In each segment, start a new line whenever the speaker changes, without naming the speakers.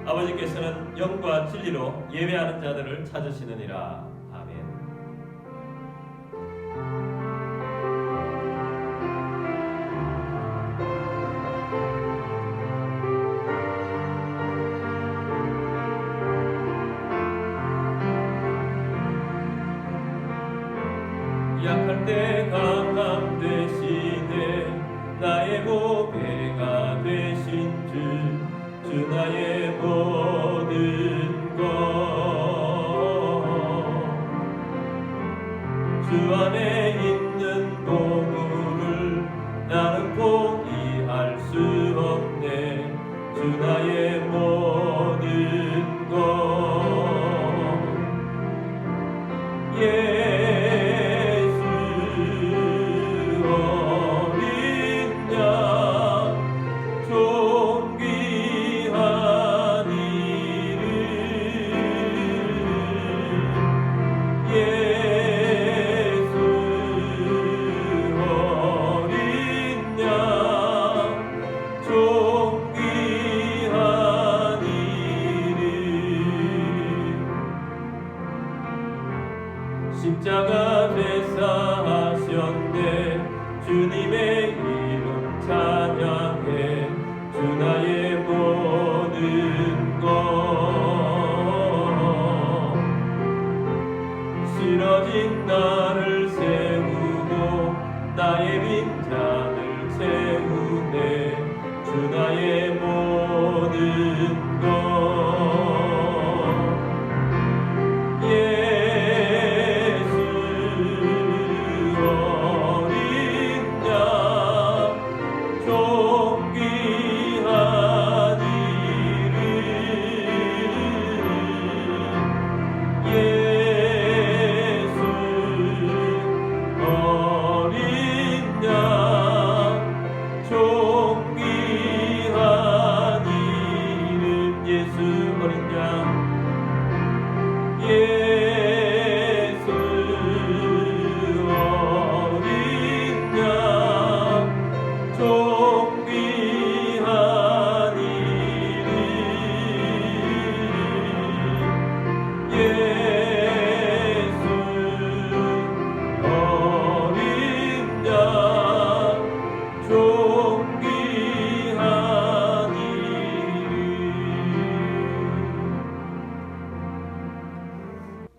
아버지께서는 영과 진리로 예배하는 자들을 찾으시느니라. 아멘. 약할 때 강함 되시네 나의 보배가 되신 주 나의 모든 것 주 안에 있는 보물을 나는 포기할 수 없네 주 나의 모든 것 예수 어린 양 존귀한 이름 예수 어린 양 존귀한 이름 십자가 제사하셨네 주님의 이름 찬양해 주 나의 모든 것 쓰러진 나를 세우고 나의 빈잔을 채우네 주 나의 모든 것 예수 어린 양 존귀한 이름 예수 어린 양 존귀한 이름 예수 어린 양 예수 어린 양 존귀한 이름 예수 어린 양 존귀한 이름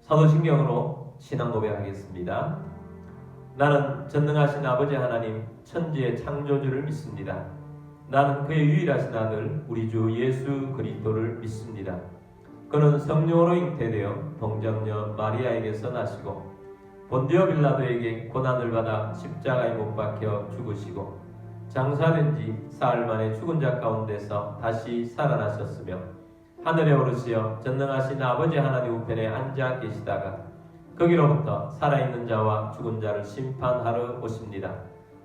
사도신경으로 신앙 고백하겠습니다. 나는 전능하신 아버지 하나님 천지의 창조주를 믿습니다. 나는 그의 유일하신 아들 우리 주 예수 그리스도를 믿습니다. 그는 성령으로 잉태되어 동정녀 마리아에게서 나시고 본디오 빌라도에게 고난을 받아 십자가에 못 박혀 죽으시고 장사된 지 사흘 만에 죽은 자 가운데서 다시 살아나셨으며 하늘에 오르시어 전능하신 아버지 하나님 우편에 앉아 계시다가 거기로부터 살아있는 자와 죽은 자를 심판하러 오십니다.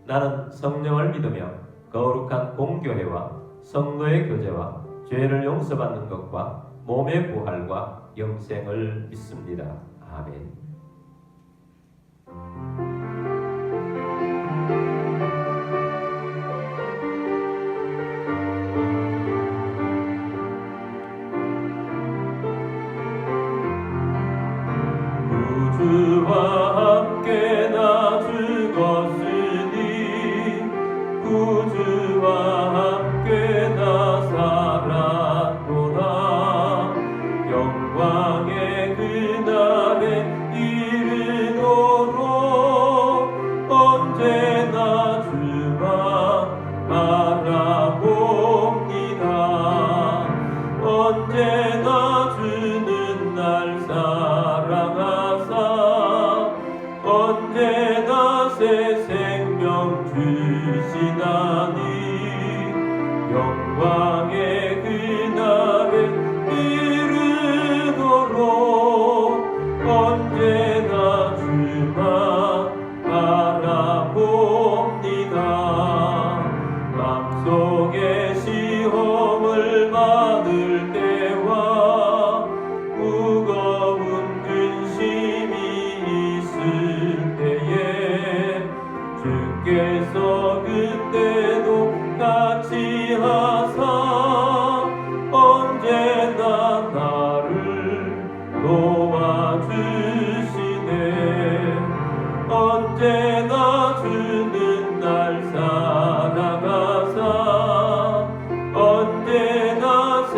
나는 성령을 믿으며 거룩한 공교회와 성도의 교제와 죄를 용서받는 것과 몸의 부활과 영생을 믿습니다. 아멘. 구주와 함께 나 죽었으니 구주와 함께 나 살았도다 영광의 그날에 이르도록 언제나 주만 바라봅니다 언제나 주는 날 사랑하사 언제나 새 생명 주시나니 영광의 그날에 이르도록 언제나 주만 바라봅니다 맘속에 시험을 받을 때와 무거운 근심이 있을 때에 주께서 그때도 같이 하사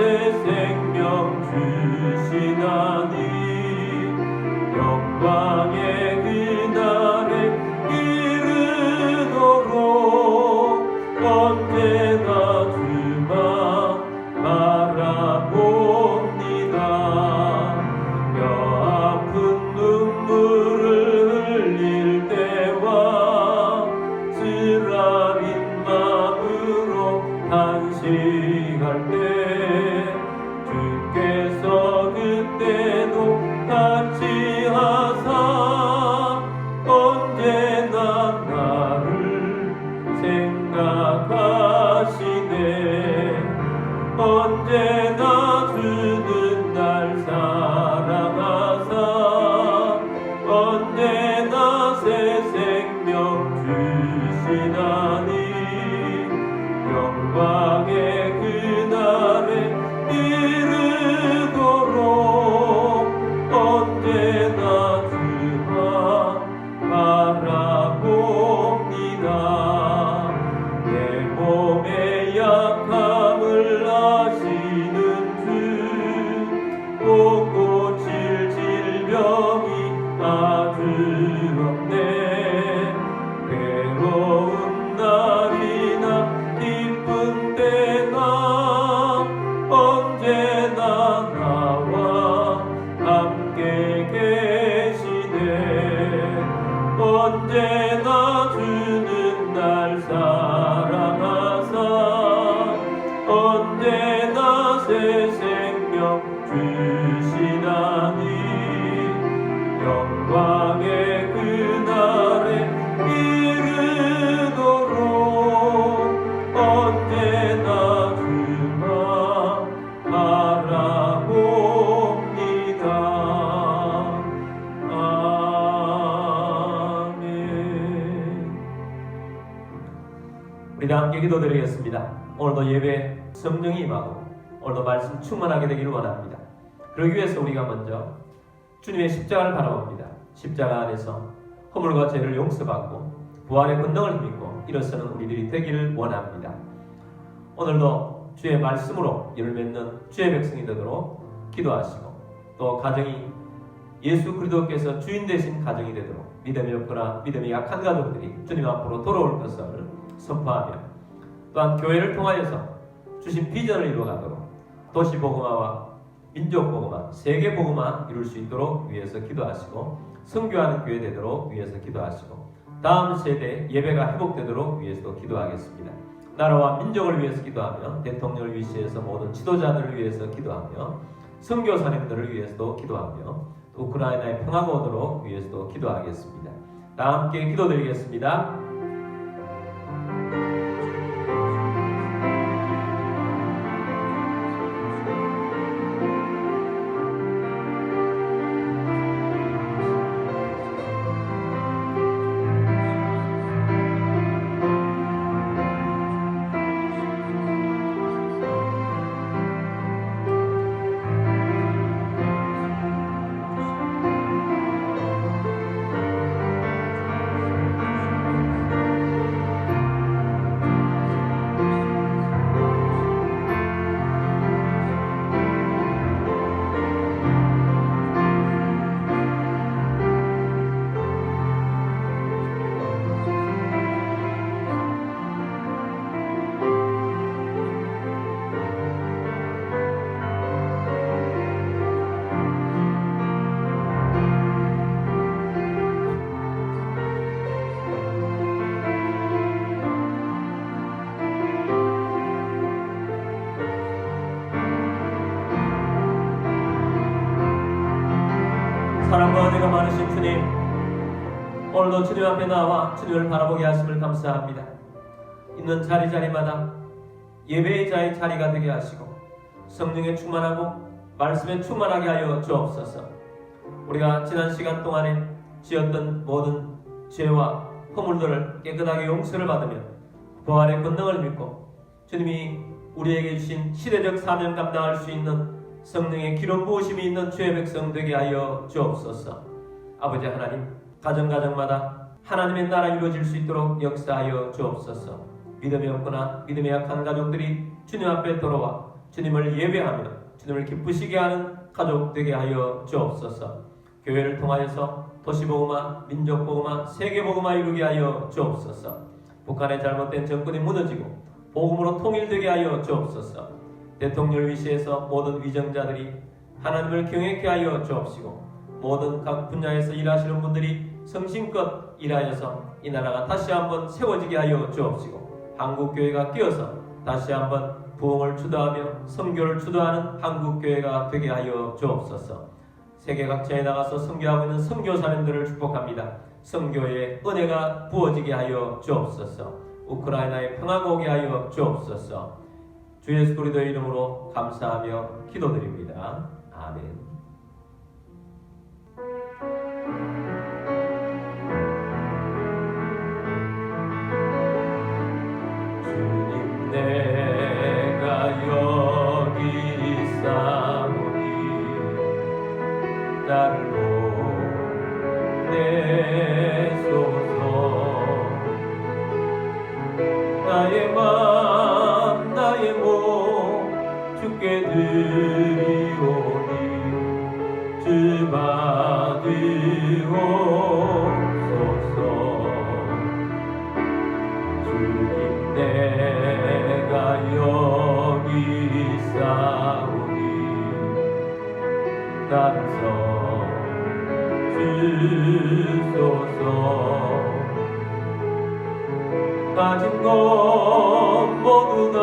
새 생명 주시나니 영광의 그날에 이르도록 언제나 주만 바라봅니다. 뼈아픈 눈물을 흘릴 때와 쓰라린 마음으로 탄식할 때 주께서 그때도 같이 하사 언제나 나를 생각하시네. 언제나 주는 날 사랑하사 언제나 새 생명 주시나니 영광의 그날에 이르도록 언제나 주만 바라봅니다. 내 몸의 약함을 아시는 주 못 고칠 질병이 아주 없네. 괴로운 날이나 기쁜 때나 언제나 나와 함께 계시네. 언제나 주는 날 사랑하사 언제나 새 생명 주시나니 영광의 그날에 이르도록 언제나 주만 바라봅니다. 아멘. 우리 다 함께 기도드리겠습니다. 오늘도 예배 성령이 임하고 오늘도 말씀 충만하게 되기를 원합니다. 그러기 위해서 우리가 먼저 주님의 십자가를 바라봅니다. 십자가 안에서 허물과 죄를 용서받고 부활의 권능을 힘입고 일어서는 우리들이 되기를 원합니다. 오늘도 주의 말씀으로 열매맺는 주의 백성이 되도록 기도하시고 또 가정이 예수 그리스도께서 주인 되신 가정이 되도록 믿음이 없거나 믿음이 약한 가족들이 주님 앞으로 돌아올 것을 선포하며 또한 교회를 통하여서 주신 비전을 이루어가도록 도시복음화와 민족복음화, 세계복음화 이룰 수 있도록 위해서 기도하시고 선교하는 교회 되도록 위해서 기도하시고 다음 세대 예배가 회복되도록 위해서도 기도하겠습니다. 나라와 민족을 위해서 기도하며 대통령을 위시해서 모든 지도자들을 위해서 기도하며 선교사님들을 위해서도 기도하며 또 우크라이나의 평화가 오도록 위해서도 기도하겠습니다. 다 함께 기도드리겠습니다. 사랑과 은혜가 많으신 주님, 오늘도 주님 앞에 나와 주님을 바라보게 하심을 감사합니다. 있는 자리자리마다 예배의 자의 자리가 되게 하시고 성령에 충만하고 말씀에 충만하게 하여 주옵소서. 우리가 지난 시간 동안에 지었던 모든 죄와 허물들을 깨끗하게 용서를 받으며 부활의 권능을 믿고 주님이 우리에게 주신 시대적 사명 감당할 수 있는 성령의 기름 부으심이 있는 주의 백성 되게 하여 주옵소서. 아버지 하나님, 가정마다 하나님의 나라 이루어질 수 있도록 역사하여 주옵소서. 믿음이 없거나 믿음이 약한 가족들이 주님 앞에 돌아와 주님을 예배하며 주님을 기쁘시게 하는 가족 되게 하여 주옵소서. 교회를 통하여서 도시복음화, 민족복음화, 세계복음화 이루게 하여 주옵소서. 북한의 잘못된 정권이 무너지고 복음으로 통일되게 하여 주옵소서. 대통령 위시에서 모든 위정자들이 하나님을 경외케 하여 주옵시고 모든 각 분야에서 일하시는 분들이 성심껏 일하여서 이 나라가 다시 한번 세워지게 하여 주옵시고 한국교회가 끼어서 다시 한번 부흥을 주도하며 선교를 주도하는 한국교회가 되게 하여 주옵소서. 세계 각지에 나가서 선교하고 있는 선교사님들을 축복합니다. 선교의 은혜가 부어지게 하여 주옵소서. 우크라이나의 평화가 오게 하여 주옵소서. 주 예수 그리스도의 이름으로 감사하며 기도드립니다. 아멘. 주님 내가 여기 있사오니 나를 보내소서. 나의 맘 나의 몸 주께 드리오니 주 받으옵소서. 주님 내가 여기 있사오니 나를 주소서. 가진 것 모두 다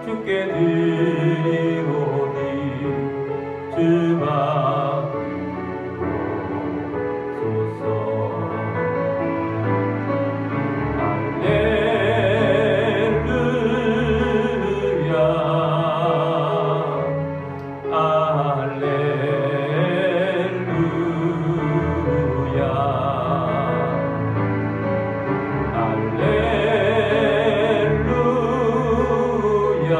주께 드리오니 주 받으옵소서. 할렐루야 할렐루야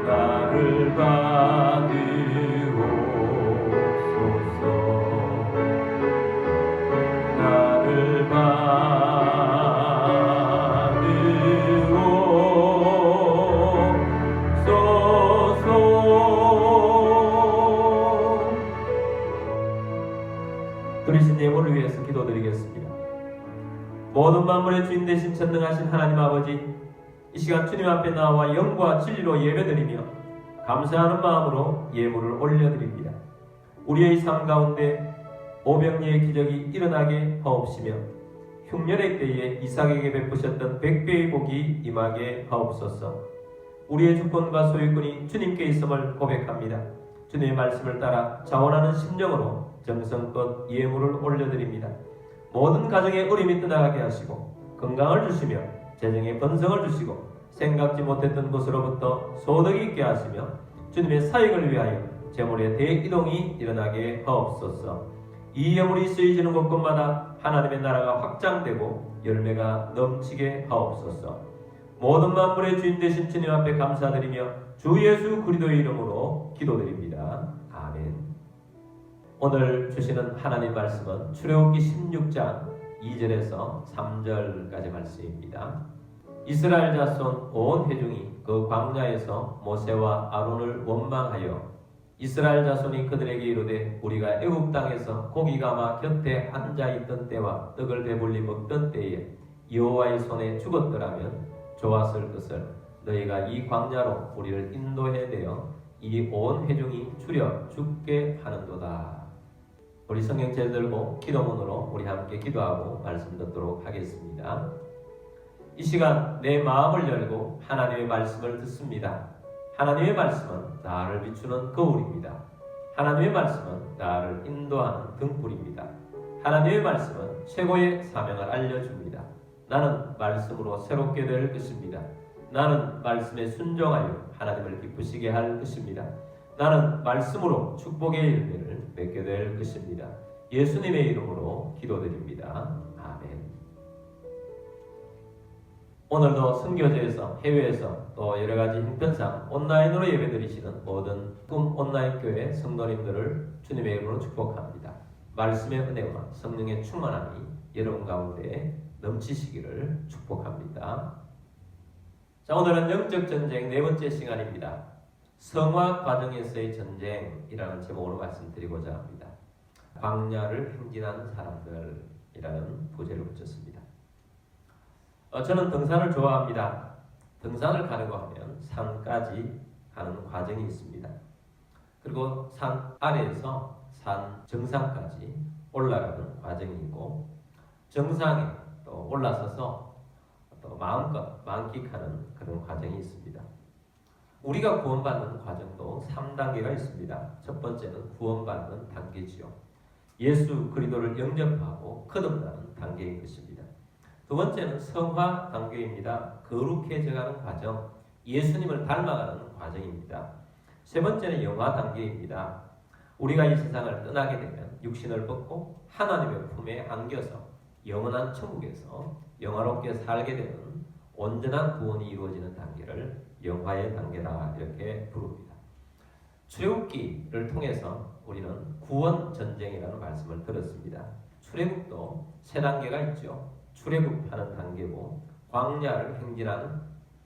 나를 받으옵소서. 나를 받으옵소서. 그리신 예물을 위해서 기도드리겠습니다. 모든 만물의 주인 되신 전능하신 하나님 아버지, 이 시간 주님 앞에 나와 영과 진리로 예배드리며 감사하는 마음으로 예물을 올려드립니다. 우리의 삶 가운데 오병이의 기적이 일어나게 하옵시며 흉년의 때에 이삭에게 베푸셨던 100배의 복이 임하게 하옵소서. 우리의 주권과 소유권이 주님께 있음을 고백합니다. 주님의 말씀을 따라 자원하는 심령으로 정성껏 예물을 올려드립니다. 모든 가정의 어림이 떠나가게 하시고 건강을 주시며 재정의 번성을 주시고 생각지 못했던 곳으로부터 소득이 있게 하시며 주님의 사역을 위하여 재물의 대이동이 일어나게 하옵소서. 이 예물이 쓰여지는 곳곳마다 하나님의 나라가 확장되고 열매가 넘치게 하옵소서. 모든 만물의 주인 되신 주님 앞에 감사드리며 주 예수 그리스도의 이름으로 기도드립니다. 아멘. 오늘 주시는 하나님 말씀은 출애굽기 16장 2절에서 3절까지 말씀입니다. 이스라엘 자손 온 회중이 그 광야에서 모세와 아론을 원망하여 이스라엘 자손이 그들에게 이르되 우리가 애굽 땅에서 고기가 마 곁에 앉아있던 때와 떡을 배불리 먹던 때에 여호와의 손에 죽었더라면 좋았을 것을 너희가 이 광야로 우리를 인도해 내어 이 온 회중이 추려 죽게 하는도다. 우리 성경책 들고 기도문으로 우리 함께 기도하고 말씀 듣도록 하겠습니다. 이 시간 내 마음을 열고 하나님의 말씀을 듣습니다. 하나님의 말씀은 나를 비추는 거울입니다. 하나님의 말씀은 나를 인도하는 등불입니다. 하나님의 말씀은 최고의 사명을 알려줍니다. 나는 말씀으로 새롭게 될 것입니다. 나는 말씀에 순종하여 하나님을 기쁘시게 할 것입니다. 나는 말씀으로 축복의 열매를 맺게 될 것입니다. 예수님의 이름으로 기도드립니다. 아멘. 오늘도 선교제에서 해외에서 또 여러가지 형편상 온라인으로 예배드리시는 모든 꿈 온라인 교회 성도님들을 주님의 이름으로 축복합니다. 말씀의 은혜와 성령의 충만함이 여러분 가운데 넘치시기를 축복합니다. 자, 오늘은 영적 전쟁 네 번째 시간입니다. 성화 과정에서의 전쟁이라는 제목으로 말씀드리고자 합니다. 광야를 행진하는 사람들이라는 부제를 붙였습니다. 저는 등산을 좋아합니다. 등산을 가려고 하면 산까지 가는 과정이 있습니다. 그리고 산 아래에서 산 정상까지 올라가는 과정이 있고, 정상에 또 올라서서 또 마음껏 만끽하는 그런 과정이 있습니다. 우리가 구원받는 과정도 3단계가 있습니다. 첫 번째는 구원받는 단계지요. 예수 그리스도를 영접하고 거듭나는 단계인 것입니다. 두 번째는 성화 단계입니다. 거룩해져가는 과정, 예수님을 닮아가는 과정입니다. 세 번째는 영화 단계입니다. 우리가 이 세상을 떠나게 되면 육신을 벗고 하나님의 품에 안겨서 영원한 천국에서 영화롭게 살게 되는 온전한 구원이 이루어지는 단계를 영화의 단계라 이렇게 부릅니다. 출애굽기를 통해서 우리는 구원 전쟁이라는 말씀을 들었습니다. 출애굽도 세 단계가 있죠. 출애굽하는 단계고, 광야를 행진하는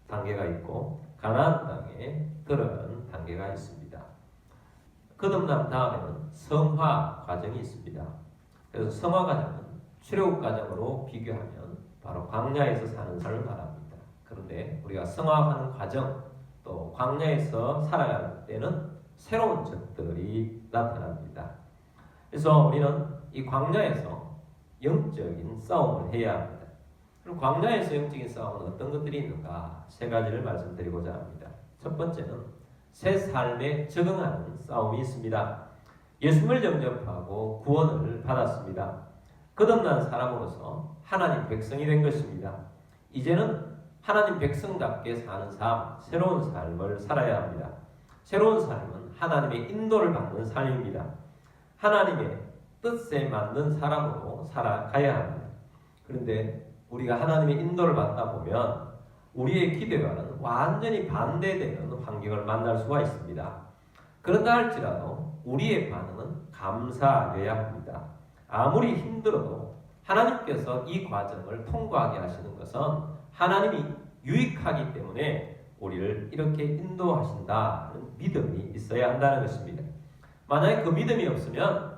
단계가 있고, 가나안 땅에 들어가는 단계가 있습니다. 거듭남 다음에는 성화 과정이 있습니다. 그래서 성화 과정은 출애굽 과정으로 비교하면 바로 광야에서 사는 삶을 말합니다. 그런데 우리가 성화하는 과정, 또 광야에서 살아가는 때는 새로운 적들이 나타납니다. 그래서 우리는 이 광야에서 영적인 싸움을 해야 합니다. 그럼 광야에서 영적인 싸움은 어떤 것들이 있는가? 세 가지를 말씀드리고자 합니다. 첫 번째는 새 삶에 적응하는 싸움이 있습니다. 예수님을 영접하고 구원을 받았습니다. 거듭난 사람으로서 하나님 백성이 된 것입니다. 이제는 하나님 백성답게 사는 삶, 새로운 삶을 살아야 합니다. 새로운 삶은 하나님의 인도를 받는 삶입니다. 하나님의 뜻에 맞는 사람으로 살아가야 합니다. 그런데 우리가 하나님의 인도를 받다 보면 우리의 기대와는 완전히 반대되는 환경을 만날 수가 있습니다. 그런다 할지라도 우리의 반응은 감사해야 합니다. 아무리 힘들어도 하나님께서 이 과정을 통과하게 하시는 것은 하나님이 유익하기 때문에 우리를 이렇게 인도하신다는 믿음이 있어야 한다는 것입니다. 만약에 그 믿음이 없으면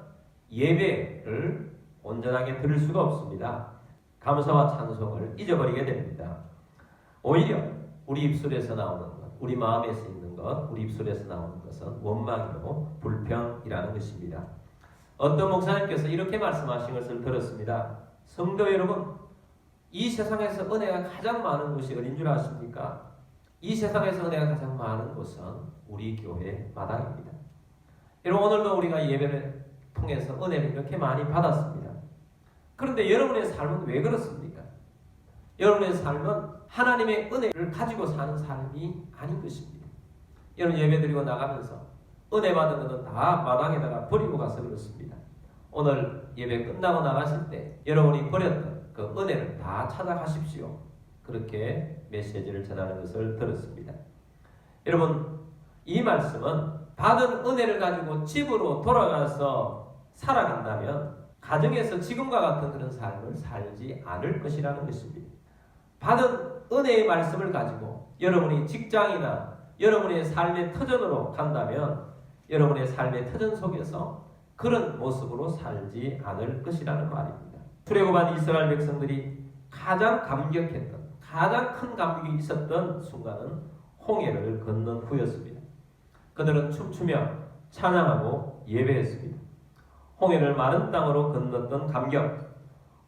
예배를 온전하게 드릴 수가 없습니다. 감사와 찬송을 잊어버리게 됩니다. 오히려 우리 입술에서 나오는 것, 우리 마음에서 있는 것, 우리 입술에서 나오는 것은 원망이고 불평이라는 것입니다. 어떤 목사님께서 이렇게 말씀하신 것을 들었습니다. 성도 여러분, 이 세상에서 은혜가 가장 많은 곳이 어딘 줄 아십니까? 이 세상에서 은혜가 가장 많은 곳은 우리 교회 마당입니다. 여러분, 오늘도 우리가 예배를 통해서 은혜를 이렇게 많이 받았습니다. 그런데 여러분의 삶은 왜 그렇습니까? 여러분의 삶은 하나님의 은혜를 가지고 사는 삶이 아닌 것입니다. 여러분, 예배드리고 나가면서 은혜 받은 것은 다 마당에다가 버리고 가서 그렇습니다. 오늘 예배 끝나고 나가실 때 여러분이 버렸던 그 은혜를 다 찾아가십시오. 그렇게 메시지를 전하는 것을 들었습니다. 여러분, 이 말씀은 받은 은혜를 가지고 집으로 돌아가서 살아간다면 가정에서 지금과 같은 그런 삶을 살지 않을 것이라는 것입니다. 받은 은혜의 말씀을 가지고 여러분이 직장이나 여러분의 삶의 터전으로 간다면 여러분의 삶의 터전 속에서 그런 모습으로 살지 않을 것이라는 말입니다. 출애굽한 이스라엘 백성들이 가장 감격했던, 가장 큰 감격이 있었던 순간은 홍해를 건넌 후였습니다. 그들은 춤추며 찬양하고 예배했습니다. 홍해를 마른 땅으로 건넜던 감격,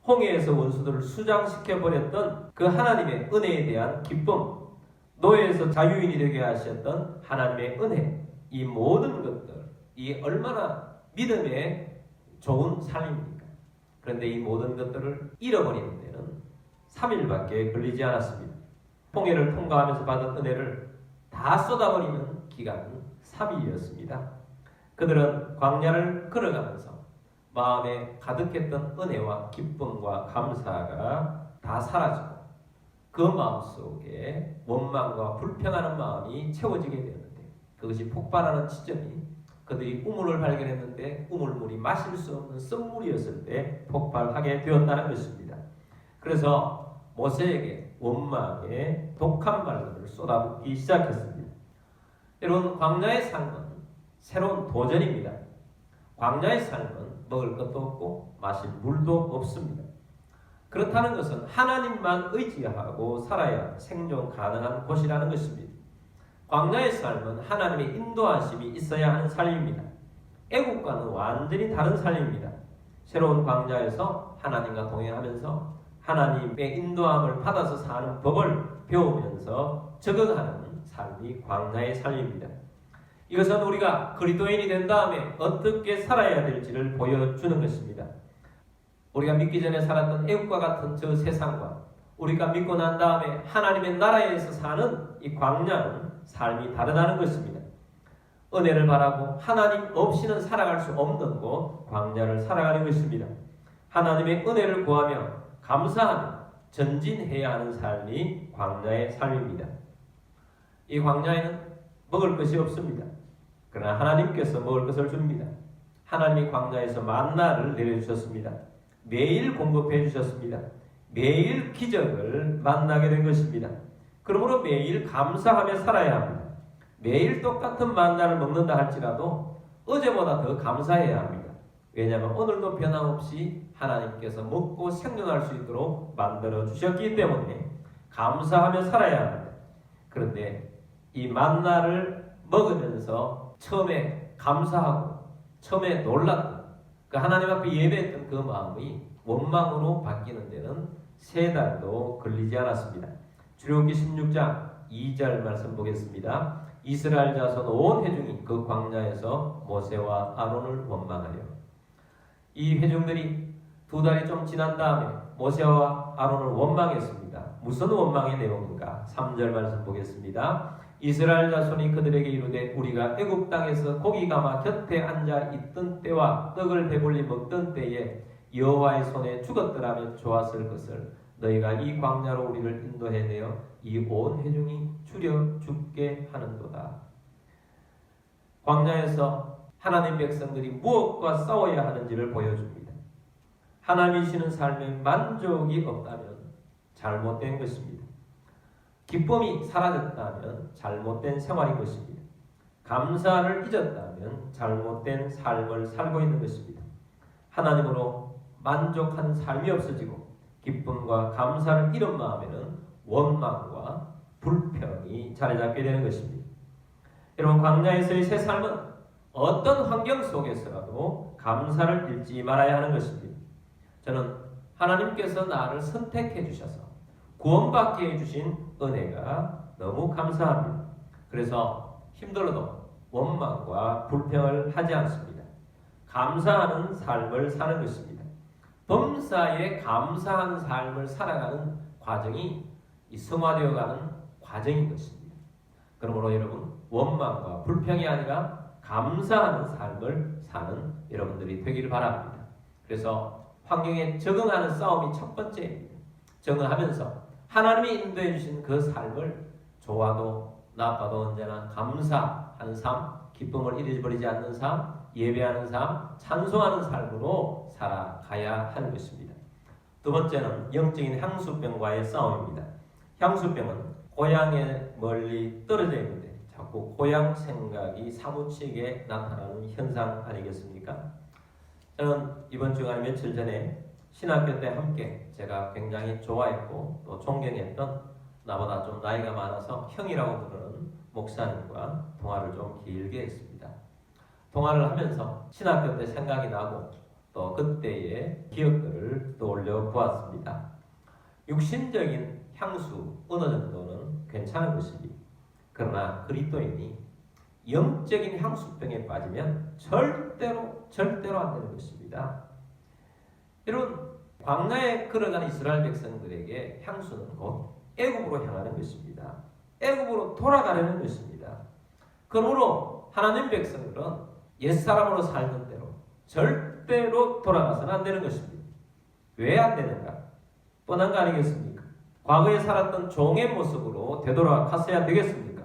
홍해에서 원수들을 수장시켜버렸던 그 하나님의 은혜에 대한 기쁨, 노예에서 자유인이 되게 하셨던 하나님의 은혜, 이 모든 것들이 얼마나 믿음의 좋은 삶입니까? 그런데 이 모든 것들을 잃어버리는 데는 3일밖에 걸리지 않았습니다. 홍해를 통과하면서 받은 은혜를 다 쏟아버리는 기간은 3일이었습니다. 그들은 광야를 걸어가면서 마음에 가득했던 은혜와 기쁨과 감사가 다 사라지고 그 마음속에 원망과 불평하는 마음이 채워지게 되었는데 그것이 폭발하는 지점이 그들이 우물을 발견했는데 우물물이 마실 수 없는 쓴물이었을 때 폭발하게 되었다는 것입니다. 그래서 모세에게 원망의 독한 말들을 쏟아붓기 시작했습니다. 여러분, 광야의 삶은 새로운 도전입니다. 광야의 삶은 먹을 것도 없고 마실 물도 없습니다. 그렇다는 것은 하나님만 의지하고 살아야 생존 가능한 곳이라는 것입니다. 광야의 삶은 하나님의 인도하심이 있어야 하는 삶입니다. 애국과는 완전히 다른 삶입니다. 새로운 광야에서 하나님과 동행하면서 하나님의 인도함을 받아서 사는 법을 배우면서 적응하는 삶이 광야의 삶입니다. 이것은 우리가 그리스도인이 된 다음에 어떻게 살아야 될지를 보여주는 것입니다. 우리가 믿기 전에 살았던 애국과 같은 저 세상과 우리가 믿고 난 다음에 하나님의 나라에서 사는 이 광야는 삶이 다르다는 것입니다. 은혜를 바라고 하나님 없이는 살아갈 수 없는 곳 광야를 살아가는 것입니다. 하나님의 은혜를 구하며 감사하며 전진해야 하는 삶이 광야의 삶입니다. 이 광야에는 먹을 것이 없습니다. 그러나 하나님께서 먹을 것을 줍니다. 하나님이 광야에서 만나를 내려주셨습니다. 매일 공급해 주셨습니다. 매일 기적을 만나게 된 것입니다. 그러므로 매일 감사하며 살아야 합니다. 매일 똑같은 만나를 먹는다 할지라도 어제보다 더 감사해야 합니다. 왜냐하면 오늘도 변함없이 하나님께서 먹고 생존할 수 있도록 만들어 주셨기 때문에 감사하며 살아야 합니다. 그런데 이 만나를 먹으면서 처음에 감사하고 처음에 놀랐던 그 하나님 앞에 예배했던 그 마음이 원망으로 바뀌는 데는 3달도 걸리지 않았습니다. 출애굽기 16장 2절 말씀 보겠습니다. 이스라엘 자손 온 회중이 그 광야에서 모세와 아론을 원망하여. 이 회중들이 2달이 좀 지난 다음에 모세와 아론을 원망했습니다. 무슨 원망의 내용인가? 3절 말씀 보겠습니다. 이스라엘 자손이 그들에게 이르되 우리가 애굽 땅에서 고기 가마 곁에 앉아 있던 때와 떡을 배불리 먹던 때에 여호와의 손에 죽었더라면 좋았을 것을 너희가 이 광야로 우리를 인도해내어 이 온 회중이 추려 죽게 하는도다. 광야에서 하나님 백성들이 무엇과 싸워야 하는지를 보여줍니다. 하나님이시는 삶에 만족이 없다면 잘못된 것입니다. 기쁨이 사라졌다면 잘못된 생활인 것입니다. 감사를 잊었다면 잘못된 삶을 살고 있는 것입니다. 하나님으로 만족한 삶이 없어지고 기쁨과 감사를 잃은 마음에는 원망과 불평이 자리 잡게 되는 것입니다. 여러분, 광야에서의 새 삶은 어떤 환경 속에서라도 감사를 잃지 말아야 하는 것입니다. 저는 하나님께서 나를 선택해 주셔서 구원받게 해주신 은혜가 너무 감사합니다. 그래서 힘들어도 원망과 불평을 하지 않습니다. 감사하는 삶을 사는 것입니다. 범사에 감사한 삶을 살아가는 과정이 이 성화되어가는 과정인 것입니다. 그러므로 여러분, 원망과 불평이 아니라 감사하는 삶을 사는 여러분들이 되기를 바랍니다. 그래서 환경에 적응하는 싸움이 첫 번째입니다. 적응하면서 하나님이 인도해 주신 그 삶을 좋아도 나빠도 언제나 감사하는 삶, 기쁨을 잃어버리지 않는 삶, 예배하는 삶, 찬송하는 삶으로 살아가야 하는 것입니다. 두 번째는 영적인 향수병과의 싸움입니다. 향수병은 고향에 멀리 떨어져 있는데 자꾸 고향 생각이 사무치게 나타나는 현상 아니겠습니까? 저는 이번 주간 며칠 전에 신학교 때 함께 제가 굉장히 좋아했고 또 존경했던 나보다 좀 나이가 많아서 형이라고 부르는 목사님과 통화를 좀 길게 했습니다. 통화를 하면서 신학교 때 생각이 나고 또 그때의 기억들을 떠올려 보았습니다. 육신적인 향수 어느 정도는 괜찮은 것입니다. 그러나 그리스도인이 영적인 향수병에 빠지면 절대로 안 되는 것입니다. 여러분, 광야에 걸어가는 이스라엘 백성들에게 향수는 곧 애굽으로 향하는 것입니다. 애굽으로 돌아가려는 것입니다. 그러므로 하나님 백성들은 옛사람으로 살던 대로 절대로 돌아가서는 안 되는 것입니다. 왜 안 되는가? 뻔한 거 아니겠습니까? 과거에 살았던 종의 모습으로 되돌아갔어야 되겠습니까?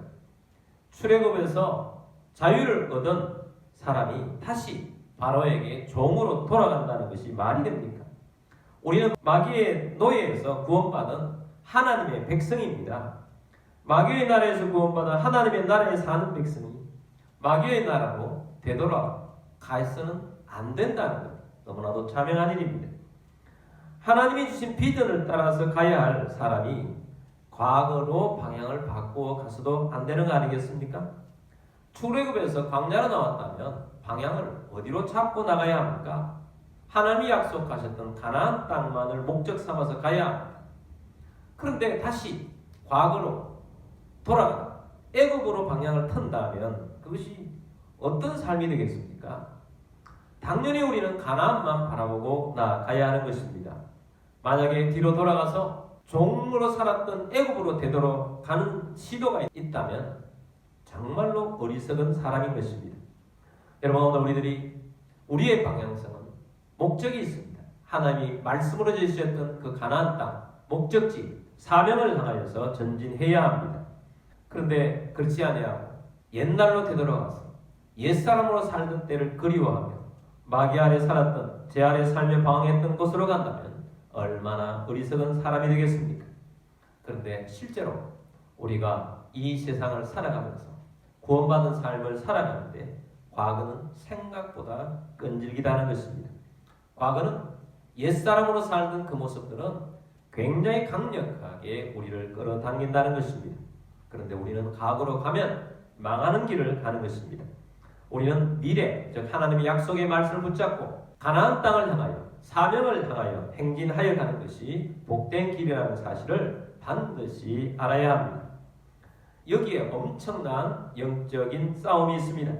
출애굽에서 자유를 얻은 사람이 다시 바로에게 종으로 돌아간다는 것이 말이 됩니까? 우리는 마귀의 노예에서 구원받은 하나님의 백성입니다. 마귀의 나라에서 구원받아 하나님의 나라에 사는 백성이 마귀의 나라로 되돌아가서는 안 된다는 것, 너무나도 자명한 일입니다. 하나님이 주신 비전을 따라서 가야 할 사람이 과거로 방향을 바꾸어 가서도 안 되는 거 아니겠습니까? 출애굽에서 광야로 나왔다면 방향을 어디로 잡고 나가야 합니까? 하나님이 약속하셨던 가나안 땅만을 목적 삼아서 가야 합니다. 그런데 다시 과거로 돌아가 애굽으로 방향을 튼다면 그것이 어떤 삶이 되겠습니까? 당연히 우리는 가나안만 바라보고 나가야 하는 것입니다. 만약에 뒤로 돌아가서 종으로 살았던 애굽으로 되돌아가는 시도가 있다면 정말로 어리석은 사람인 것입니다. 여러분, 오늘 우리들이 우리의 방향성은 목적이 있습니다. 하나님이 말씀으로 주셨던 그 가나안 땅, 목적지, 사명을 향하여서 전진해야 합니다. 그런데 그렇지 아니하고 옛날로 되돌아가서 옛사람으로 살던 때를 그리워하며 마귀 아래 살았던 제 아래 살며 방황했던 곳으로 간다면 얼마나 어리석은 사람이 되겠습니까? 그런데 실제로 우리가 이 세상을 살아가면서 구원받은 삶을 살아가는데 과거는 생각보다 끈질기다는 것입니다. 과거는 옛사람으로 살던 그 모습들은 굉장히 강력하게 우리를 끌어당긴다는 것입니다. 그런데 우리는 과거로 가면 망하는 길을 가는 것입니다. 우리는 미래, 즉 하나님의 약속의 말씀을 붙잡고 가나안 땅을 향하여 사명을 향하여 행진하여 가는 것이 복된 길이라는 사실을 반드시 알아야 합니다. 여기에 엄청난 영적인 싸움이 있습니다.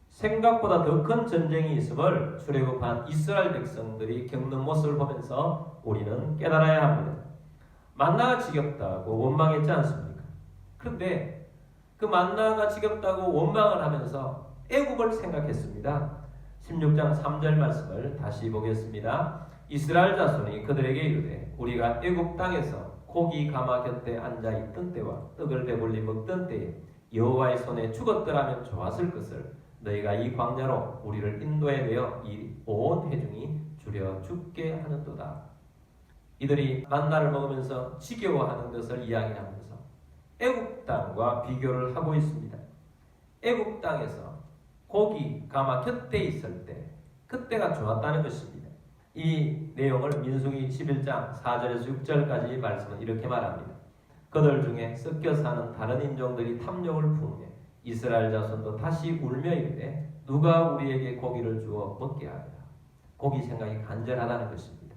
생각보다 더 큰 전쟁이 있음을 출애굽한 이스라엘 백성들이 겪는 모습을 보면서 우리는 깨달아야 합니다. 만나가 지겹다고 원망했지 않습니까? 그런데 그 만나가 지겹다고 원망을 하면서 애굽을 생각했습니다. 16장 3절 말씀을 다시 보겠습니다. 이스라엘 자손이 그들에게 이르되 우리가 애굽 땅에서 고기 가마 곁에 앉아 있던 때와 떡을 배불리 먹던 때에 여호와의 손에 죽었더라면 좋았을 것을 너희가 이 광야로 우리를 인도해 내어 이 온 회중이 줄여 죽게 하는도다. 이들이 만나를 먹으면서 지겨워하는 것을 이야기하면서 애굽 땅과 비교를 하고 있습니다. 애굽 땅에서 고기 가마 곁에 있을 때 그때가 좋았다는 것입니다. 이 내용을 민수기 11장 4절에서 6절까지 말씀은 이렇게 말합니다. 그들 중에 섞여 사는 다른 인종들이 탐욕을 품으며 이스라엘 자손도 다시 울며 이르되 누가 우리에게 고기를 주어 먹게 하리라. 고기 생각이 간절하다는 것입니다.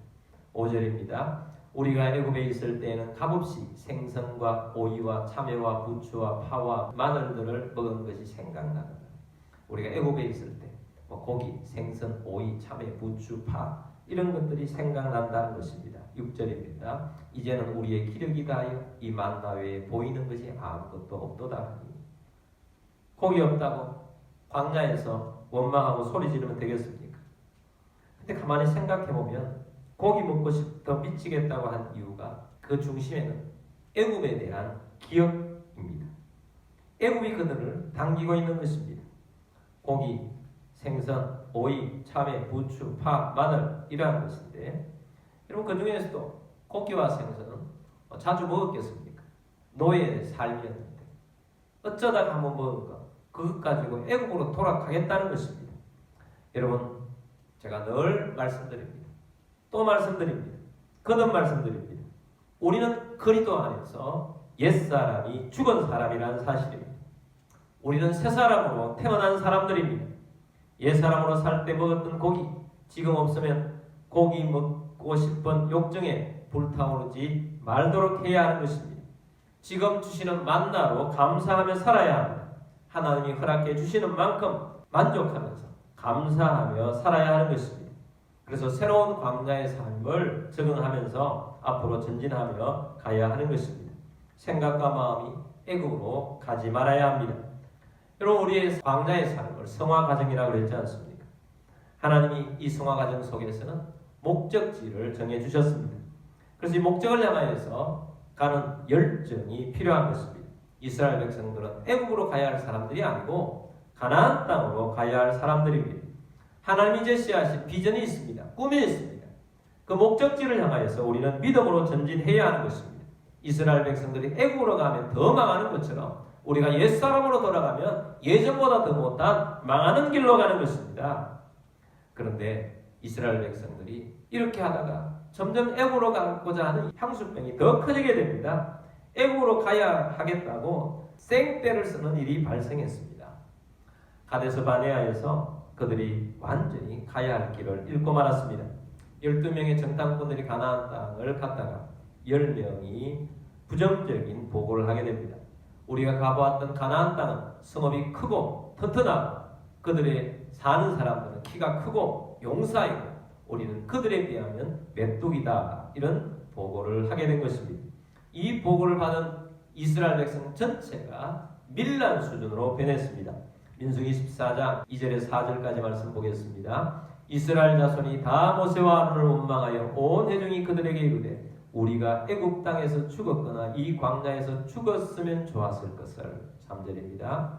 5절입니다. 우리가 애굽에 있을 때에는 값없이 생선과 오이와 참외와 부추와 파와 마늘들을 먹은 것이 생각나더라. 우리가 애굽에 있을 때 고기, 생선, 오이, 참외, 부추, 파 이런 것들이 생각난다는 것입니다. 6절입니다. 이제는 우리의 기력이 다하여 이 만나 외에 보이는 것이 아무것도 없도다. 고기 없다고 광야에서 원망하고 소리 지르면 되겠습니까? 근데 가만히 생각해보면 고기 먹고 싶어 미치겠다고 한 이유가 그 중심에는 애굽에 대한 기억입니다. 애굽이 그들을 당기고 있는 것입니다. 고기, 생선, 오이, 참외, 부추, 파, 마늘 이러한 것인데 여러분 그 중에서도 고기와 생선은 자주 먹었겠습니까? 노예의 삶이었는데 어쩌다가 한번 먹은 것 그것 가지고 애국으로 돌아가겠다는 것입니다. 여러분 제가 늘 말씀드립니다. 또 말씀드립니다. 거듭 말씀드립니다. 우리는 그리스도 안에서 옛사람이 죽은 사람이라는 사실입니다. 우리는 새 사람으로 태어난 사람들입니다. 옛사람으로 살 때 먹었던 고기 지금 없으면 고기 먹고 싶은 욕정에 불타오르지 말도록 해야 하는 것입니다. 지금 주시는 만나로 감사하며 살아야 합니다. 하나님이 허락해 주시는 만큼 만족하면서 감사하며 살아야 하는 것입니다. 그래서 새로운 광야의 삶을 적응하면서 앞으로 전진하며 가야 하는 것입니다. 생각과 마음이 애국으로 가지 말아야 합니다. 여러분 우리의 광야의 삶을 성화 과정이라고 그랬지 않습니까? 하나님이 이 성화 과정 속에서는 목적지를 정해 주셨습니다. 그래서 이 목적을 향하여서 가는 열정이 필요한 것입니다. 이스라엘 백성들은 애국으로 가야 할 사람들이 아니고 가나안 땅으로 가야 할 사람들입니다. 하나님이 제시하신 비전이 있습니다. 꿈이 있습니다. 그 목적지를 향하여서 우리는 믿음으로 전진해야 하는 것입니다. 이스라엘 백성들이 애국으로 가면 더 망하는 것처럼 우리가 옛사람으로 돌아가면 예전보다 더 못한 망하는 길로 가는 것입니다. 그런데 이스라엘 백성들이 이렇게 하다가 점점 애국으로 가고자 하는 향수병이 더 커지게 됩니다. 애국으로 가야 하겠다고 생떼를 쓰는 일이 발생했습니다. 가데스 바네아에서 그들이 완전히 가야 할 길을 잃고 말았습니다. 12명의 정탐꾼들이 가나안 땅을 갔다가 10명이 부정적인 보고를 하게 됩니다. 우리가 가보았던 가나안 땅은 성읍이 크고 튼튼하고 그들의 사는 사람들은 키가 크고 용사이고 우리는 그들에 비하면 메뚜기다, 이런 보고를 하게 된 것입니다. 이 보고를 받은 이스라엘 백성 전체가 밀란 수준으로 변했습니다. 민수기 14장 2절에서 4절까지 말씀 보겠습니다. 이스라엘 자손이 다 모세와 아론을 원망하여 온 회중이 그들에게 이르되 우리가 애굽 땅에서 죽었거나 이 광야에서 죽었으면 좋았을 것을. 3절입니다.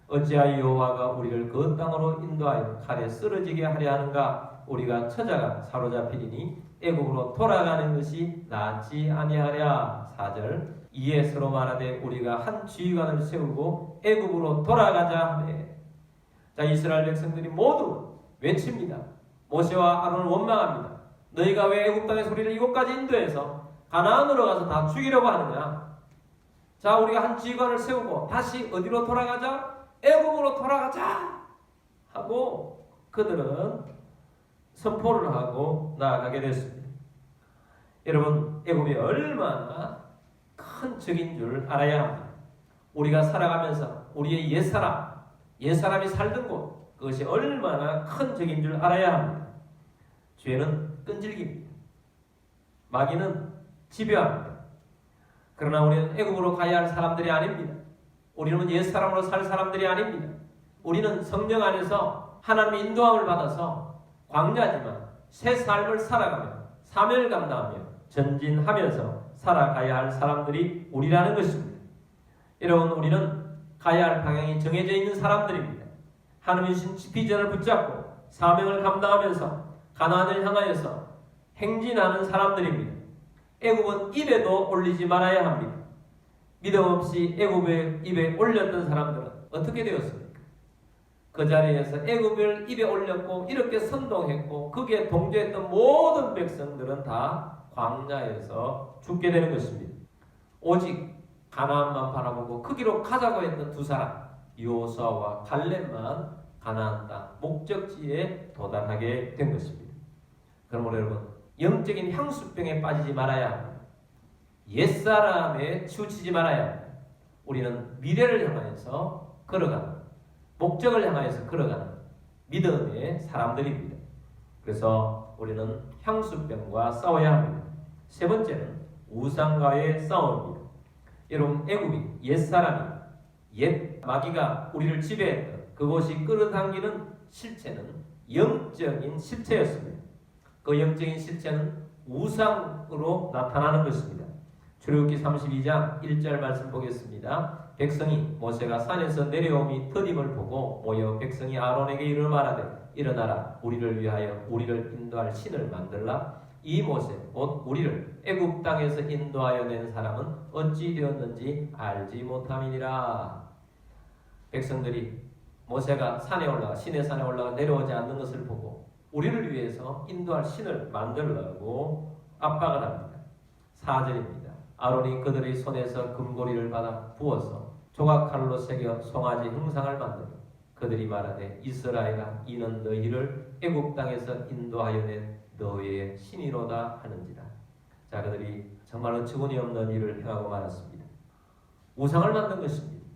어찌하여 여호와가 우리를 그 땅으로 인도하여 칼에 쓰러지게 하려 하는가? 우리가 처자가 사로잡히리니 애굽으로 돌아가는 것이 낫지 아니하랴. 4절. 이에 서로 말하되 우리가 한 지휘관을 세우고 애굽으로 돌아가자 하매. 자, 이스라엘 백성들이 모두 외칩니다. 모세와 아론을 원망합니다. 너희가 왜 애굽 땅의 소리를 이곳까지 인도해서 가나안으로 가서 다 죽이려고 하느냐? 자, 우리가 한 지휘관을 세우고 다시 어디로 돌아가자? 애굽으로 돌아가자 하고 그들은 선포를 하고 나아가게 됐습니다. 여러분, 애굽이 얼마나 큰 적인 줄 알아야 합니다. 우리가 살아가면서 우리의 옛사람이 살던 곳, 그것이 얼마나 큰 적인 줄 알아야 합니다. 죄는 끈질깁니다. 마귀는 집요합니다. 그러나 우리는 애굽으로 가야 할 사람들이 아닙니다. 우리는 옛사람으로 살 사람들이 아닙니다. 우리는 성령 안에서 하나님의 인도함을 받아서 광야지만 새 삶을 살아가며 사명을 감당하며 전진하면서 살아가야 할 사람들이 우리라는 것입니다. 여러분, 우리는 가야 할 방향이 정해져 있는 사람들입니다. 하나님이 주신 비전을 붙잡고 사명을 감당하면서 가나안을 향하여서 행진하는 사람들입니다. 애굽은 입에도 올리지 말아야 합니다. 믿음 없이 애굽의 입에 올렸던 사람들은 어떻게 되었습니까? 그 자리에서 애굽을 입에 올렸고 이렇게 선동했고 거기에 동조했던 모든 백성들은 다 광야에서 죽게 되는 것입니다. 오직 가나안만 바라보고 거기로 가자고 했던 두 사람, 여호수아와 갈렙만 가나안 땅 목적지에 도달하게 된 것입니다. 그러므로 여러분, 영적인 향수병에 빠지지 말아야 합니다. 옛사람에 치우치지 말아야 합니다. 우리는 미래를 향하여서 걸어가는, 목적을 향하여서 걸어가는 믿음의 사람들입니다. 그래서 우리는 향수병과 싸워야 합니다. 세 번째는 우상과의 싸움입니다. 여러분, 애굽이 옛사람이, 옛 마귀가 우리를 지배했던 그곳이 끌어당기는 실체는 영적인 실체였습니다. 그 영적인 실체는 우상으로 나타나는 것입니다. 출애굽기 32장 1절 말씀 보겠습니다. 백성이 모세가 산에서 내려오미 더딤을 보고 모여 백성이 아론에게 이르 말하되 일어나라, 우리를 위하여 우리를 인도할 신을 만들라. 이 모세 곧 우리를 애굽 땅에서 인도하여 낸 사람은 어찌 되었는지 알지 못함이니라. 백성들이 모세가 산에 올라가, 시내 산에 올라가 내려오지 않는 것을 보고 우리를 위해서 인도할 신을 만들라고 압박을 합니다. 4절입니다. 아론이 그들의 손에서 금고리를 받아 부어서 조각칼로 새겨 송아지 형상을 만들어 그들이 말하되 이스라엘아, 이는 너희를 애굽 땅에서 인도하여 낸 너희의 신이로다 하는지라. 자, 그들이 정말 어처구니 없는 일을 행하고 말았습니다. 우상을 만든 것입니다.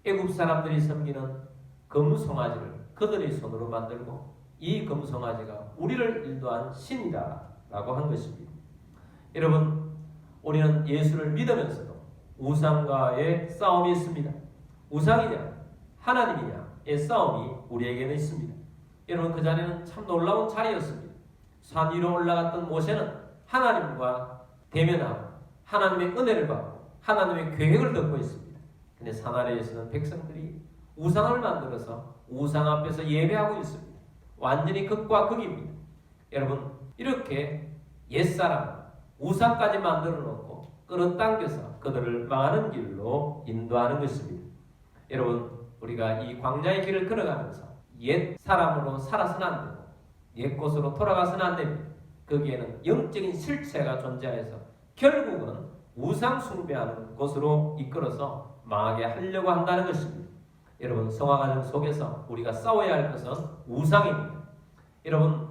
애굽 사람들이 섬기는 금송아지를 그들의 손으로 만들고 이 금송아지가 우리를 인도한 신이다 라고 한 것입니다. 여러분, 우리는 예수를 믿으면서도 우상과의 싸움이 있습니다. 우상이냐 하나님이냐의 싸움이 우리에게는 있습니다. 여러분, 그 자리는 참 놀라운 자리였습니다. 산 위로 올라갔던 모세는 하나님과 대면하고 하나님의 은혜를 받고 하나님의 계획을 듣고 있습니다. 근데 산 아래에서는 백성들이 우상을 만들어서 우상 앞에서 예배하고 있습니다. 완전히 극과 극입니다. 여러분, 이렇게 옛사람 우상까지 만들어 놓고 끌어당겨서 그들을 망하는 길로 인도하는 것입니다. 여러분, 우리가 이 광야의 길을 걸어가면서 옛 사람으로 살아서는 안 되고 옛 곳으로 돌아가서는 안 됩니다. 거기에는 영적인 실체가 존재해서 결국은 우상 숭배하는 곳으로 이끌어서 망하게 하려고 한다는 것입니다. 여러분, 성화과정 속에서 우리가 싸워야 할 것은 우상입니다. 여러분,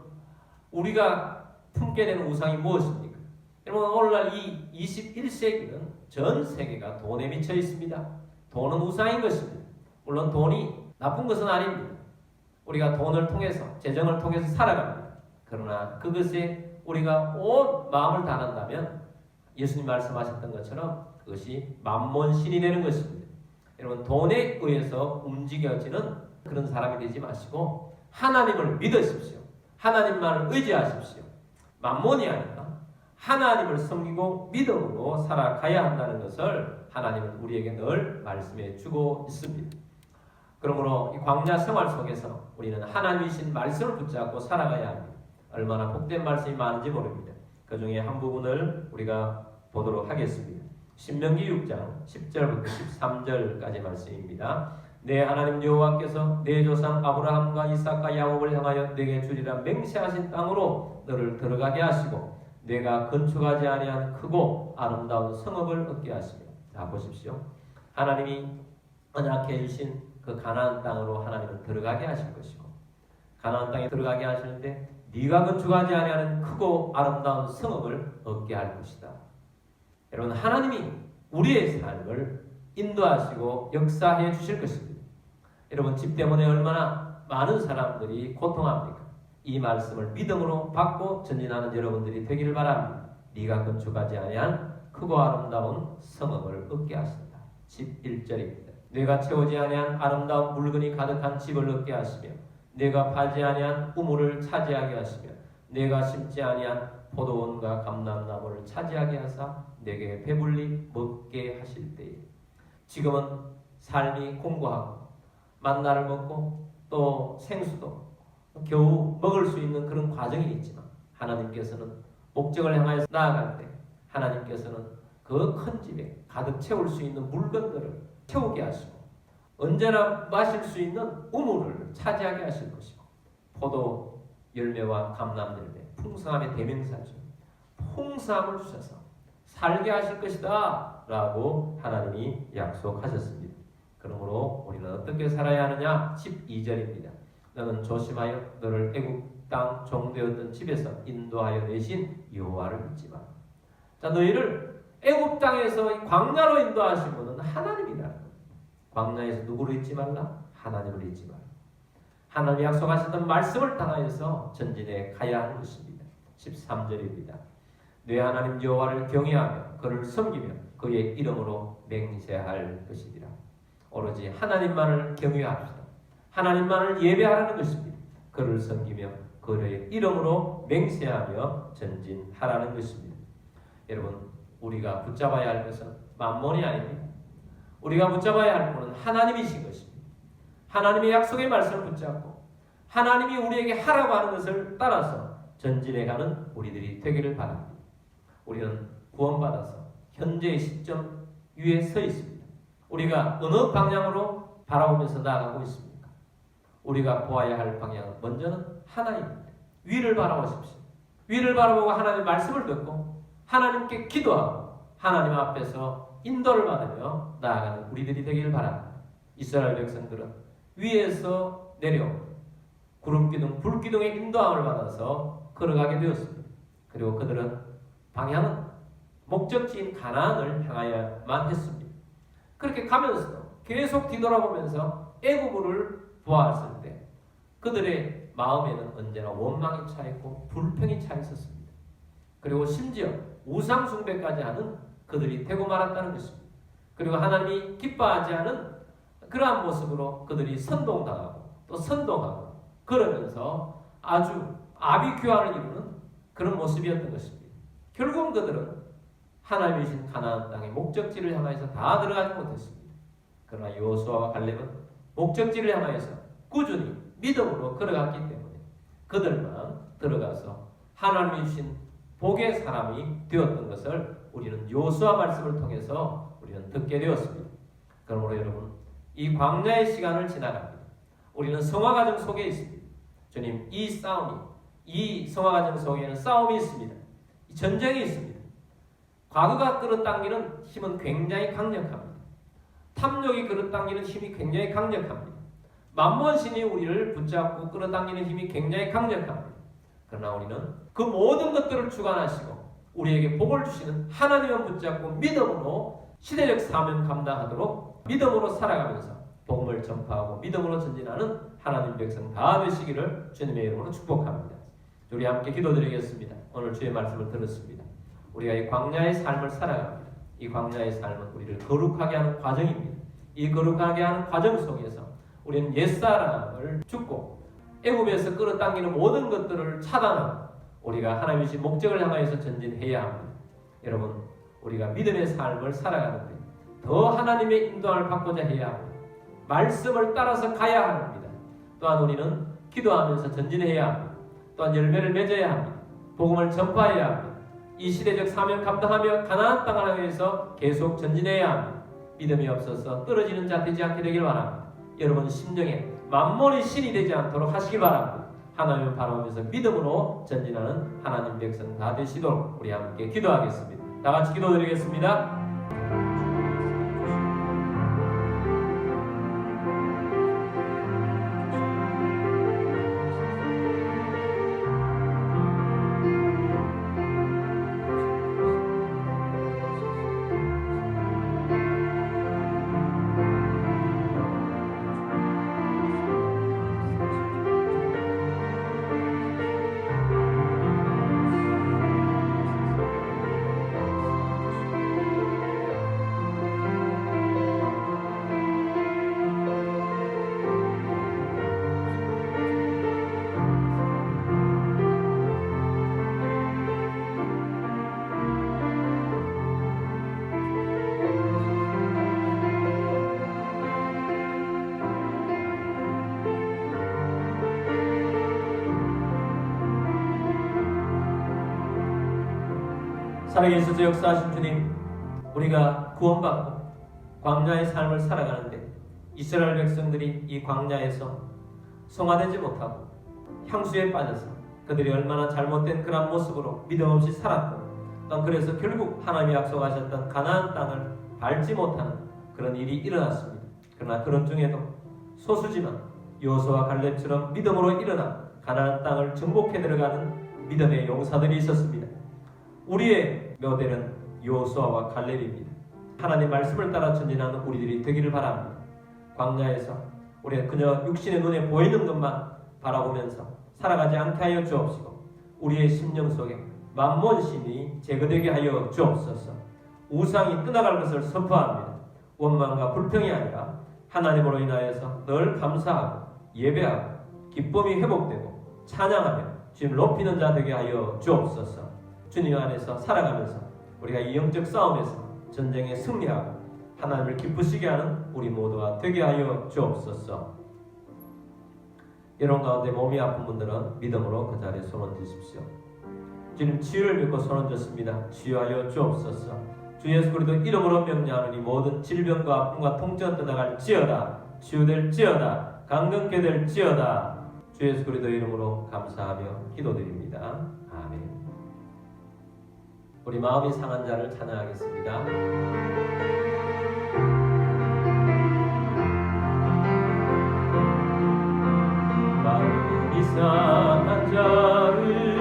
우리가 품게 되는 우상이 무엇입니까? 여러분, 오늘날 이 21세기는 전 세계가 돈에 미쳐 있습니다. 돈은 우상인 것입니다. 물론 돈이 나쁜 것은 아닙니다. 우리가 돈을 통해서, 재정을 통해서 살아갑니다. 그러나 그것에 우리가 온 마음을 다한다면 예수님 말씀하셨던 것처럼 그것이 만몬신이 되는 것입니다. 여러분, 돈에 의해서 움직여지는 그런 사람이 되지 마시고 하나님을 믿으십시오. 하나님만을 의지하십시오. 만몬이 아니라 하나님을 섬기고 믿음으로 살아가야 한다는 것을 하나님은 우리에게 늘 말씀해 주고 있습니다. 그러므로 이 광야 생활 속에서 우리는 하나님이신 말씀을 붙잡고 살아가야 합니다. 얼마나 복된 말씀이 많은지 모릅니다. 그 중에 한 부분을 우리가 보도록 하겠습니다. 신명기 6장 10절부터 13절까지 말씀입니다. 내 하나님 여호와께서 내 조상 아브라함과 이삭과 야곱을 향하여 내게 주리라 맹세하신 땅으로 너를 들어가게 하시고 내가 건축하지 아니한 크고 아름다운 성읍을 얻게 하시며. 자, 보십시오. 하나님이 언약해 주신 그 가나안 땅으로 하나님은 들어가게 하실 것이고 가나안 땅에 들어가게 하시는데 네가 건축하지 아니하는 크고 아름다운 성읍을 얻게 할 것이다. 여러분, 하나님이 우리의 삶을 인도하시고 역사해 주실 것입니다. 여러분, 집 때문에 얼마나 많은 사람들이 고통합니까? 이 말씀을 믿음으로 받고 전진하는 여러분들이 되기를 바랍니다. 네가 건축하지 아니한 크고 아름다운 성읍을 얻게 하신다. 11절입니다. 내가 채우지 아니한 아름다운 물건이 가득한 집을 얻게 하시며 내가 파지 아니한 우물을 차지하게 하시며 내가 심지 아니한 포도원과 감람나무를 차지하게 하사 내게 배불리 먹게 하실 때에. 지금은 삶이 공고하고 만나를 먹고 또 생수도 겨우 먹을 수 있는 그런 과정이 있지만 하나님께서는 목적을 향하여 나아갈 때 하나님께서는 그 큰 집에 가득 채울 수 있는 물건들을 채우게 하시고 언제나 마실 수 있는 우물을 차지하게 하실 것이고 포도 열매와 감람 열매, 풍성함의 대명사죠. 풍성함을 주셔서 살게 하실 것이다 라고 하나님이 약속하셨습니다. 그러므로 우리는 어떻게 살아야 하느냐? 12절입니다. 너는 조심하여 너를 애굽 땅 종되었던 집에서 인도하여 내신 여호와를 믿지 마라. 자, 너희를 애굽 땅에서 광야로 인도하신 분은 하나님이다. 광야에서 누구를 잊지 말라? 하나님을 잊지 말라. 하나님이 약속하셨던 말씀을 당하여서 전진해 가야 하는 것입니다. 13절입니다. 내 하나님 여호와를 경외하며 그를 섬기며 그의 이름으로 맹세할 것이니라. 오로지 하나님만을 경외합시다. 하나님만을 예배하라는 것입니다. 그를 섬기며 그의 이름으로 맹세하며 전진하라는 것입니다. 여러분, 우리가 붙잡아야 할 것은 만몬이 아닙니다. 우리가 붙잡아야 할 분은 하나님이신 것입니다. 하나님의 약속의 말씀을 붙잡고 하나님이 우리에게 하라고 하는 것을 따라서 전진해가는 우리들이 되기를 바랍니다. 우리는 구원받아서 현재의 시점 위에 서 있습니다. 우리가 어느 방향으로 바라보면서 나아가고 있습니까? 우리가 보아야 할 방향은 먼저는 하나님입니다. 위를 바라보십시오. 위를 바라보고 하나님의 말씀을 듣고 하나님께 기도하고 하나님 앞에서 인도를 받으며 나아가는 우리들이 되기를 바랍니다. 이스라엘 백성들은 위에서 내려온 구름기둥, 불기둥의 인도함을 받아서 걸어가게 되었습니다. 그리고 그들은 방향은 목적지인 가나안을 향하여만 했습니다. 그렇게 가면서도 계속 뒤돌아보면서 애굽을 보았을 때 그들의 마음에는 언제나 원망이 차 있고 불평이 차 있었습니다. 그리고 심지어 우상 숭배까지 하는 그들이 되고 말았다는 것입니다. 그리고 하나님이 기뻐하지 않은 그러한 모습으로 그들이 선동당하고 또 선동하고 그러면서 아주 아비규환을 이루는 그런 모습이었던 것입니다. 결국은 그들은 하나님이신 가나안 땅의 목적지를 향하여서 다 들어가지 못했습니다. 그러나 여호수아와 갈렙은 목적지를 향하여서 꾸준히 믿음으로 걸어갔기 때문에 그들만 들어가서 하나님이 주신 복의 사람이 되었던 것을 우리는 여호수아 말씀을 통해서 우리는 듣게 되었습니다. 그러므로 여러분, 이 광야의 시간을 지나갑니다. 우리는 성화과정 속에 있습니다. 주님, 이 성화과정 속에는 싸움이 있습니다. 전쟁이 있습니다. 과거가 끌어당기는 힘은 굉장히 강력합니다. 탐욕이 끌어당기는 힘이 굉장히 강력합니다. 만몬신이 우리를 붙잡고 끌어당기는 힘이 굉장히 강력합니다. 그러나 우리는 그 모든 것들을 주관하시고 우리에게 복을 주시는 하나님을 붙잡고 믿음으로 시대적 사명 감당하도록 믿음으로 살아가면서 복음을 전파하고 믿음으로 전진하는 하나님 백성 다 되시기를 주님의 이름으로 축복합니다. 우리 함께 기도드리겠습니다. 오늘 주의 말씀을 들었습니다. 우리가 이 광야의 삶을 살아갑니다. 이 광야의 삶은 우리를 거룩하게 하는 과정입니다. 이 거룩하게 하는 과정 속에서 우리는 옛사람을 죽고 애굽에서 끌어당기는 모든 것들을 차단하고 우리가 하나님의 주신 목적을 향하여서 전진해야 합니다. 여러분, 우리가 믿음의 삶을 살아가는데 더 하나님의 인도함을 받고자 해야 합니다. 말씀을 따라서 가야 합니다. 또한 우리는 기도하면서 전진해야 합니다. 또한 열매를 맺어야 합니다. 복음을 전파해야 합니다. 이 시대적 사명 감당하며 가나안 땅을 향해서 계속 전진해야 합니다. 믿음이 없어서 떨어지는 자 되지 않게 되길 바랍니다. 여러분 심령에 만몬이 신이 되지 않도록 하시기 바랍니다. 하나님을 바라보면서 믿음으로 전진하는 하나님 백성 다 되시도록 우리 함께 기도하겠습니다. 다 같이 기도드리겠습니다. 살아계셔서 역사하신 주님, 우리가 구원받고 광야의 삶을 살아가는데 이스라엘 백성들이 이 광야에서 성화되지 못하고 향수에 빠져서 그들이 얼마나 잘못된 그런 모습으로 믿음 없이 살았고 또 그래서 결국 하나님이 약속하셨던 가나안 땅을 밟지 못하는 그런 일이 일어났습니다. 그러나 그런 중에도 소수지만 여호수아와 갈렙처럼 믿음으로 일어나 가나안 땅을 정복해 들어가는 믿음의 용사들이 있었습니다. 우리의 모델은 여호수아와 갈렙입니다. 하나님 말씀을 따라 전진하는 우리들이 되기를 바랍니다. 광야에서 우리가 그저 육신의 눈에 보이는 것만 바라보면서 살아가지 않게 하여 주옵시고 우리의 심령 속에 만몬신이 제거되게 하여 주옵소서. 우상이 떠나갈 것을 선포합니다. 원망과 불평이 아니라 하나님으로 인하여서 늘 감사하고 예배하고 기쁨이 회복되고 찬양하며 주님 높이는 자 되게 하여 주옵소서. 주님 안에서 살아가면서 우리가 이 영적 싸움에서 전쟁에 승리하고 하나님을 기쁘시게 하는 우리 모두가 되게 하여 주옵소서. 이런 가운데 몸이 아픈 분들은 믿음으로 그 자리에 손 얹으십시오. 주님 치유를 믿고 손 얹었습니다. 치유하여 주옵소서. 주 예수 그리스도 이름으로 명령하노니 모든 질병과 아픔과 통증 떠나갈지어다. 치유될지어다. 강건케 될지어다. 주 예수 그리스도 이름으로 감사하며 기도드립니다. 아멘. 우리 마음이 상한 자를 찬양하겠습니다. 마음이 상한 자를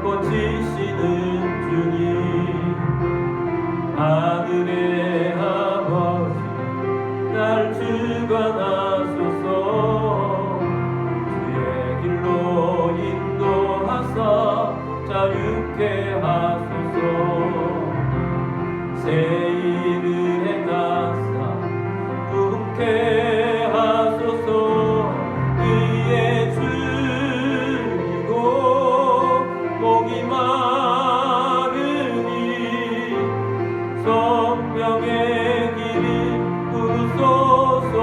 고치시는 주님, 하늘의 아버지 날 주관하소서. 주의 길로 인도하사 자유케 하소서. 새 일을 행하사 부흥케 하소서. 의의 주이고 목이 마르니 성령의 길을 부르소서.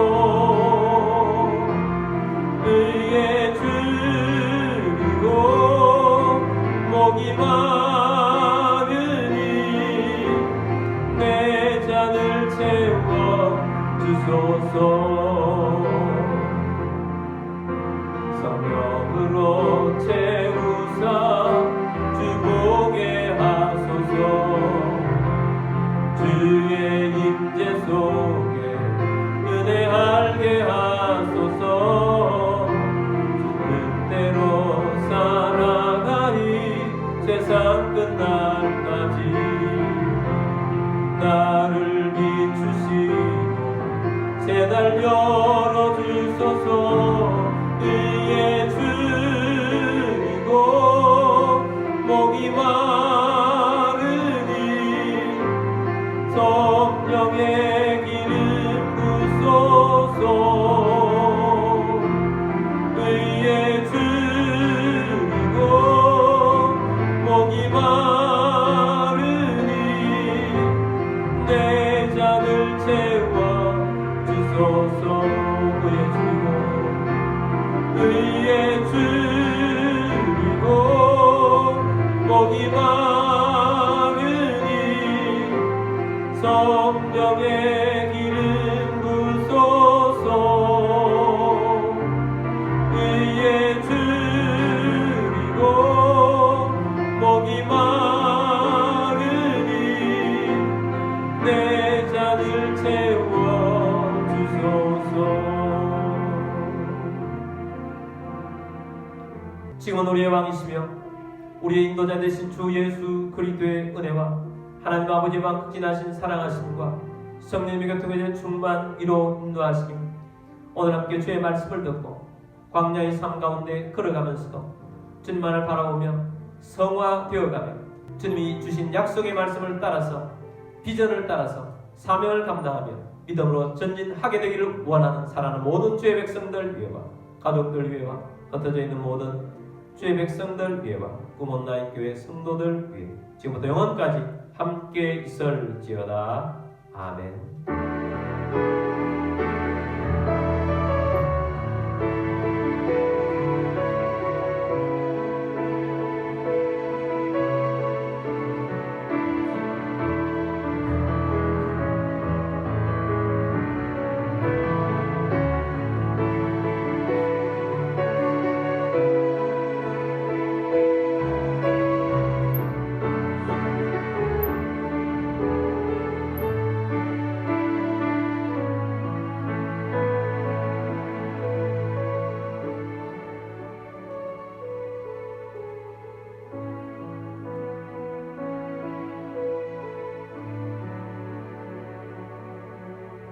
주소서. 성령으로 채우사 주보게 하소서. 주의 임재 속에 은혜 알게 하소서. 뜻대로 살아가리 세상 끝날까지. 나를 비추시고 새날 열어주소서. 의에 줄이고 목이 마르니 성령의 기름 부소서. 의에 줄이고 목이 마르니 내 잔을 채워 주소서. 의에 줄이고 목이 마르니 성령의 기름 부소서. 의에 줄이고 목이 마르니 내 잔을 채워 주소서. 지금은 우리의 왕이시며 우리의 인도자 되신 주 예수 그리스도의 은혜와 하나님 아버지와 극진하신 사랑하심과 성령님의 교통의 충만 이로 인도하시니 오늘 함께 주의 말씀을 듣고 광야의 삶 가운데 걸어가면서도 주님만을 바라보며 성화되어가며 주님이 주신 약속의 말씀을 따라서 비전을 따라서 사명을 감당하며 믿음으로 전진하게 되기를 원하는 사랑하는 모든 주의 백성들 위해와 가족들 위해와 흩어져 있는 모든 주의 백성들 위해와 꿈온나인 교회 성도들 위해 지금부터 영원까지 함께 있을지어다. 아멘.